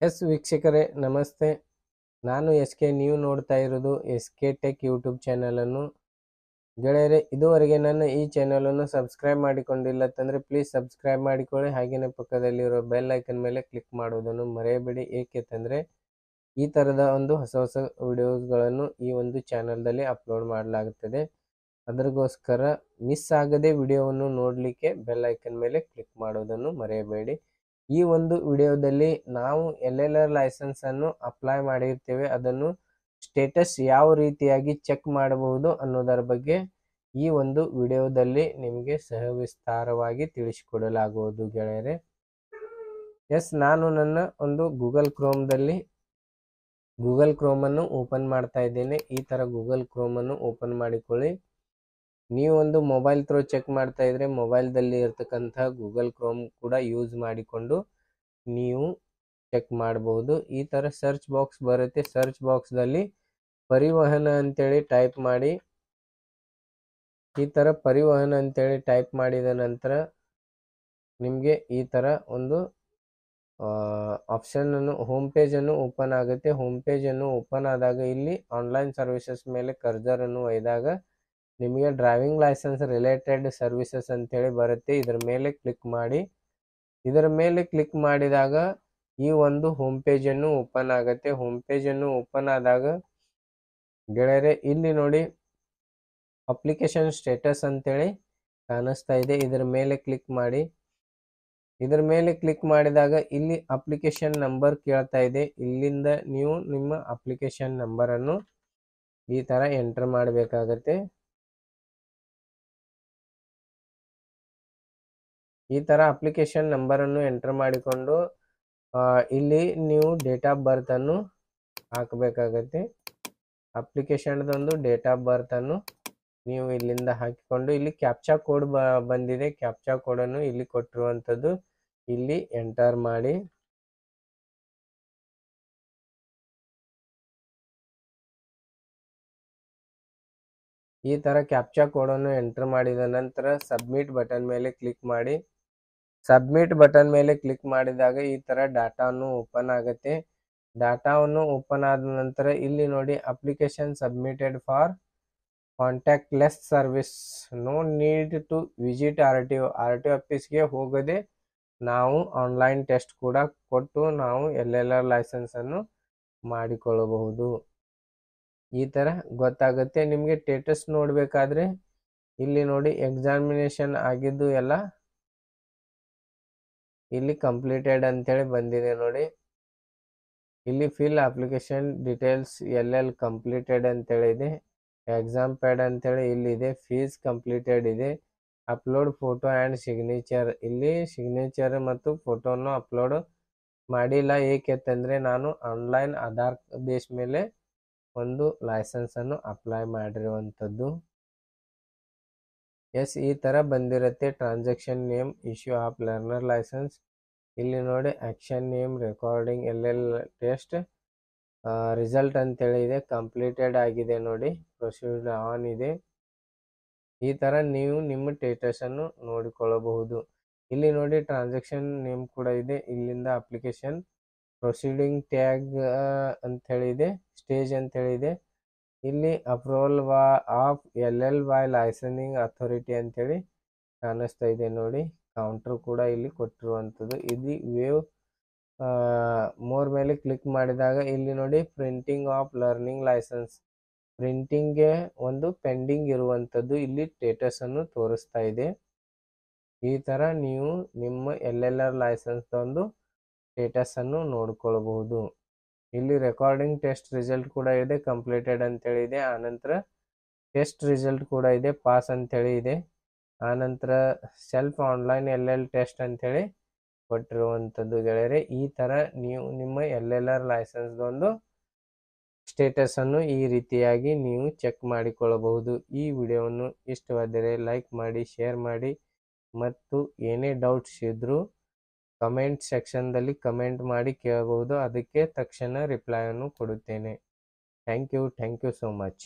S ವೀಕ್ಷಕರೇ ನಮಸ್ತೆ. ನಾನು SK, ನೀವು ನೋಡ್ತಾ ಇರೋದು SK ಟೆಕ್ ಯೂಟ್ಯೂಬ್ ಚಾನಲನ್ನು. ಗೆಳೆಯರೆ, ಇದುವರೆಗೆ ನನ್ನ ಈ ಚಾನಲನ್ನು ಸಬ್ಸ್ಕ್ರೈಬ್ ಮಾಡಿಕೊಂಡಿಲ್ಲತ್ತಂದರೆ ಪ್ಲೀಸ್ ಸಬ್ಸ್ಕ್ರೈಬ್ ಮಾಡಿಕೊಳ್ಳಿ. ಹಾಗೆಯೇ ಪಕ್ಕದಲ್ಲಿರೋ ಬೆಲ್ ಐಕನ್ ಮೇಲೆ ಕ್ಲಿಕ್ ಮಾಡೋದನ್ನು ಮರೆಯಬೇಡಿ. ಏಕೆಂದರೆ ಈ ಥರದ ಒಂದು ಹೊಸ ಹೊಸ ವಿಡಿಯೋಸ್ಗಳನ್ನು ಈ ಒಂದು ಚಾನಲ್ದಲ್ಲಿ ಅಪ್ಲೋಡ್ ಮಾಡಲಾಗುತ್ತದೆ. ಅದಕ್ಕೋಸ್ಕರ ಮಿಸ್ ಆಗದೆ ವಿಡಿಯೋವನ್ನು ನೋಡಲಿಕ್ಕೆ ಬೆಲ್ ಐಕನ್ ಮೇಲೆ ಕ್ಲಿಕ್ ಮಾಡೋದನ್ನು ಮರೆಯಬೇಡಿ. ಈ ಒಂದು ವಿಡಿಯೋದಲ್ಲಿ ನಾವು LLR ಲೈಸೆನ್ಸನ್ನು ಅಪ್ಲೈ ಮಾಡಿರ್ತೇವೆ, ಅದನ್ನು ಸ್ಟೇಟಸ್ ಯಾವ ರೀತಿಯಾಗಿ ಚೆಕ್ ಮಾಡಬಹುದು ಅನ್ನೋದರ ಬಗ್ಗೆ ಈ ಒಂದು ವಿಡಿಯೋದಲ್ಲಿ ನಿಮಗೆ ಸವಿಸ್ತಾರವಾಗಿ ತಿಳಿಸಿಕೊಡಲಾಗುವುದು ಗೆಳೆಯರೆ. ಎಸ್, ನಾನು ನನ್ನ ಒಂದು ಗೂಗಲ್ ಕ್ರೋಮನ್ನು ಓಪನ್ ಮಾಡ್ತಾ ಇದ್ದೇನೆ. ಈ ಥರ ಗೂಗಲ್ ಕ್ರೋಮನ್ನು ಓಪನ್ ಮಾಡಿಕೊಳ್ಳಿ. ನೀವು ಒಂದು ಮೊಬೈಲ್ ಥ್ರೂ ಚೆಕ್ ಮಾಡ್ತಾ ಇದ್ರೆ ಮೊಬೈಲ್ದಲ್ಲಿ ಇರ್ತಕ್ಕಂಥ ಗೂಗಲ್ ಕ್ರೋಮ್ ಕೂಡ ಯೂಸ್ ಮಾಡಿಕೊಂಡು ನೀವು ಚೆಕ್ ಮಾಡಬಹುದು. ಈ ಥರ ಸರ್ಚ್ ಬಾಕ್ಸ್ ಬರುತ್ತೆ. ಸರ್ಚ್ ಬಾಕ್ಸ್ದಲ್ಲಿ ಪರಿವಹನ ಅಂತೇಳಿ ಟೈಪ್ ಮಾಡಿ. ಈ ಥರ ಪರಿವಹನ ಅಂತೇಳಿ ಟೈಪ್ ಮಾಡಿದ ನಂತರ ನಿಮಗೆ ಈ ಥರ ಒಂದು ಆಪ್ಷನನ್ನು ಹೋಮ್ ಪೇಜನ್ನು ಓಪನ್ ಆಗುತ್ತೆ. ಹೋಮ್ ಪೇಜನ್ನು ಓಪನ್ ಆದಾಗ ಇಲ್ಲಿ ಆನ್ಲೈನ್ ಸರ್ವಿಸಸ್ ಮೇಲೆ ಕರ್ಸರನ್ನು ಒಯ್ದಾಗ ನಿಮಗೆ ಡ್ರೈವಿಂಗ್ ಲೈಸೆನ್ಸ್ ರಿಲೇಟೆಡ್ ಸರ್ವಿಸಸ್ ಅಂತೇಳಿ ಬರುತ್ತೆ. ಇದರ ಮೇಲೆ ಕ್ಲಿಕ್ ಮಾಡಿ. ಇದರ ಮೇಲೆ ಕ್ಲಿಕ್ ಮಾಡಿದಾಗ ಈ ಒಂದು ಹೋಮ್ ಪೇಜನ್ನು ಓಪನ್ ಆಗುತ್ತೆ. ಹೋಮ್ ಪೇಜನ್ನು ಓಪನ್ ಆದಾಗ ಗೆಳೆಯರೆ, ಇಲ್ಲಿ ನೋಡಿ ಅಪ್ಲಿಕೇಶನ್ ಸ್ಟೇಟಸ್ ಅಂತೇಳಿ ಕಾಣಿಸ್ತಾ ಇದೆ. ಇದರ ಮೇಲೆ ಕ್ಲಿಕ್ ಮಾಡಿ. ಇದರ ಮೇಲೆ ಕ್ಲಿಕ್ ಮಾಡಿದಾಗ ಇಲ್ಲಿ ಅಪ್ಲಿಕೇಶನ್ ನಂಬರ್ ಕೇಳ್ತಾ ಇದೆ. ಇಲ್ಲಿಂದ ನೀವು ನಿಮ್ಮ ಅಪ್ಲಿಕೇಶನ್ ನಂಬರನ್ನು ಈ ಥರ ಎಂಟರ್ ಮಾಡಬೇಕಾಗತ್ತೆ. ಈ ಥರ ಅಪ್ಲಿಕೇಶನ್ ನಂಬರನ್ನು ಎಂಟರ್ ಮಾಡಿಕೊಂಡು ಇಲ್ಲಿ ನೀವು ಡೇಟ್ ಆಫ್ ಬರ್ತನ್ನು ಹಾಕಬೇಕಾಗತ್ತೆ. ಅಪ್ಲಿಕೇಶನ್ದೊಂದು ಡೇಟ್ ಆಫ್ ಬರ್ತನ್ನು ನೀವು ಇಲ್ಲಿಂದ ಹಾಕಿಕೊಂಡು ಇಲ್ಲಿ ಕ್ಯಾಪ್ಚಾ ಕೋಡ್ ಬಂದಿದೆ. ಕ್ಯಾಪ್ಚಾ ಕೋಡನ್ನು ಇಲ್ಲಿ ಕೊಟ್ಟಿರುವಂಥದ್ದು ಇಲ್ಲಿ ಎಂಟರ್ ಮಾಡಿ. ಈ ಥರ ಕ್ಯಾಪ್ಚಾ ಕೋಡನ್ನು ಎಂಟರ್ ಮಾಡಿದ ನಂತರ ಸಬ್ಮಿಟ್ ಬಟನ್ ಮೇಲೆ ಕ್ಲಿಕ್ ಮಾಡಿ. ಸಬ್ಮಿಟ್ ಬಟನ್ ಮೇಲೆ ಕ್ಲಿಕ್ ಮಾಡಿದಾಗ ಈ ಥರ ಡಾಟಾವನ್ನು ಓಪನ್ ಆಗುತ್ತೆ. ಡಾಟಾವನ್ನು ಓಪನ್ ಆದ ನಂತರ ಇಲ್ಲಿ ನೋಡಿ application submitted for contactless service, no need to visit RTO ಆಫೀಸ್ಗೆ ಹೋಗದೆ ನಾವು ಆನ್ಲೈನ್ ಟೆಸ್ಟ್ ಕೂಡ ಕೊಟ್ಟು ನಾವು LLR ಲೈಸೆನ್ಸನ್ನು ಮಾಡಿಕೊಳ್ಳಬಹುದು. ಈ ಥರ ಗೊತ್ತಾಗುತ್ತೆ. ನಿಮಗೆ ಸ್ಟೇಟಸ್ ನೋಡಬೇಕಾದ್ರೆ ಇಲ್ಲಿ ನೋಡಿ ಎಕ್ಸಾಮಿನೇಷನ್ ಆಗಿದ್ದು ಎಲ್ಲ ಇಲ್ಲಿ ಕಂಪ್ಲೀಟೆಡ್ ಅಂತೇಳಿ ಬಂದಿದೆ ನೋಡಿ. ಇಲ್ಲಿ fill application details LL completed ಅಂತೇಳಿ ಇದೆ. ಎಕ್ಸಾಮ್ ಪ್ಯಾಡ್ ಅಂತೇಳಿ ಇಲ್ಲಿದೆ. ಫೀಸ್ ಕಂಪ್ಲೀಟೆಡ್ ಇದೆ. ಅಪ್ಲೋಡ್ ಫೋಟೋ ಆ್ಯಂಡ್ ಸಿಗ್ನೇಚರ್, ಇಲ್ಲಿ ಸಿಗ್ನೇಚರ್ ಮತ್ತು ಫೋಟೋನು ಅಪ್ಲೋಡ್ ಮಾಡಿಲ್ಲ. ಏಕೆಂತಂದರೆ ನಾನು ಆನ್ಲೈನ್ ಆಧಾರ್ ಬೇಸ್ ಮೇಲೆ ಒಂದು ಲೈಸೆನ್ಸನ್ನು ಅಪ್ಲೈ ಮಾಡಿರುವಂಥದ್ದು. ಎಸ್, ಈ ಥರ ಬಂದಿರುತ್ತೆ. Transaction name, issue of learner licence, ಇಲ್ಲಿ ನೋಡಿ action name, recording LL test, result ಅಂತೇಳಿ ಇದೆ. ಕಂಪ್ಲೀಟೆಡ್ ಆಗಿದೆ ನೋಡಿ. ಪ್ರೊಸೀಡ್ ಆನ್ ಇದೆ. ಈ ಥರ ನೀವು ನಿಮ್ಮ ಸ್ಟೇಟಸನ್ನು ನೋಡಿಕೊಳ್ಳಬಹುದು. ಇಲ್ಲಿ ನೋಡಿ ಟ್ರಾನ್ಸಾಕ್ಷನ್ ನೇಮ್ ಕೂಡ ಇದೆ. ಇಲ್ಲಿಂದ ಅಪ್ಲಿಕೇಶನ್ ಪ್ರೊಸೀಡಿಂಗ್ ಟ್ಯಾಗ್ ಅಂಥೇಳಿದೆ, ಸ್ಟೇಜ್ ಅಂತೇಳಿದೆ. ಇಲ್ಲಿ approval of LL by licensing authority ಅಂತೇಳಿ ಕಾಣಿಸ್ತಾ ಇದೆ ನೋಡಿ. ಕೌಂಟರ್ ಕೂಡ ಇಲ್ಲಿ ಕೊಟ್ಟಿರುವಂಥದ್ದು. ಇಲ್ಲಿ ವೇವ್ ಮೋರ್ ಮೇಲೆ ಕ್ಲಿಕ್ ಮಾಡಿದಾಗ ಇಲ್ಲಿ ನೋಡಿ ಪ್ರಿಂಟಿಂಗ್ ಆಫ್ ಲರ್ನಿಂಗ್ ಲೈಸೆನ್ಸ್, ಪ್ರಿಂಟಿಂಗ್ಗೆ ಒಂದು ಪೆಂಡಿಂಗ್ ಇರುವಂಥದ್ದು ಇಲ್ಲಿ ಸ್ಟೇಟಸನ್ನು ತೋರಿಸ್ತಾ ಇದೆ. ಈ ಥರ ನೀವು ನಿಮ್ಮ LLR ಲೈಸೆನ್ಸ್ ಒಂದು ಸ್ಟೇಟಸನ್ನು ನೋಡ್ಕೊಳ್ಬಹುದು. ಇಲ್ಲಿ ರೆಕಾರ್ಡಿಂಗ್ ಟೆಸ್ಟ್ ರಿಸಲ್ಟ್ ಕೂಡ ಇದೆ, ಕಂಪ್ಲೀಟೆಡ್ ಅಂತೇಳಿ ಇದೆ. ಆನಂತರ ಟೆಸ್ಟ್ ರಿಸಲ್ಟ್ ಕೂಡ ಇದೆ, ಪಾಸ್ ಅಂತೇಳಿ ಇದೆ. ಆನಂತರ ಸೆಲ್ಫ್ ಆನ್ಲೈನ್ LL ಟೆಸ್ಟ್ ಅಂತೇಳಿ ಕೊಟ್ಟಿರುವಂಥದ್ದು ಗೆಳೆಯರೆ. ಈ ಥರ ನೀವು ನಿಮ್ಮ LLR ಲೈಸೆನ್ಸ್ದೊಂದು ಸ್ಟೇಟಸನ್ನು ಈ ರೀತಿಯಾಗಿ ನೀವು ಚೆಕ್ ಮಾಡಿಕೊಳ್ಳಬಹುದು. ಈ ವಿಡಿಯೋವನ್ನು ಇಷ್ಟವಾದರೆ ಲೈಕ್ ಮಾಡಿ, ಶೇರ್ ಮಾಡಿ, ಮತ್ತು ಏನೇ ಡೌಟ್ಸ್ ಇದ್ದರೂ ಕಮೆಂಟ್ ಸೆಕ್ಷನ್ದಲ್ಲಿ ಕಮೆಂಟ್ ಮಾಡಿ ಕೇಳಬಹುದು. ಅದಕ್ಕೆ ತಕ್ಷಣ ರಿಪ್ಲೈಯನ್ನು ಕೊಡುತ್ತೇನೆ. Thank you so much.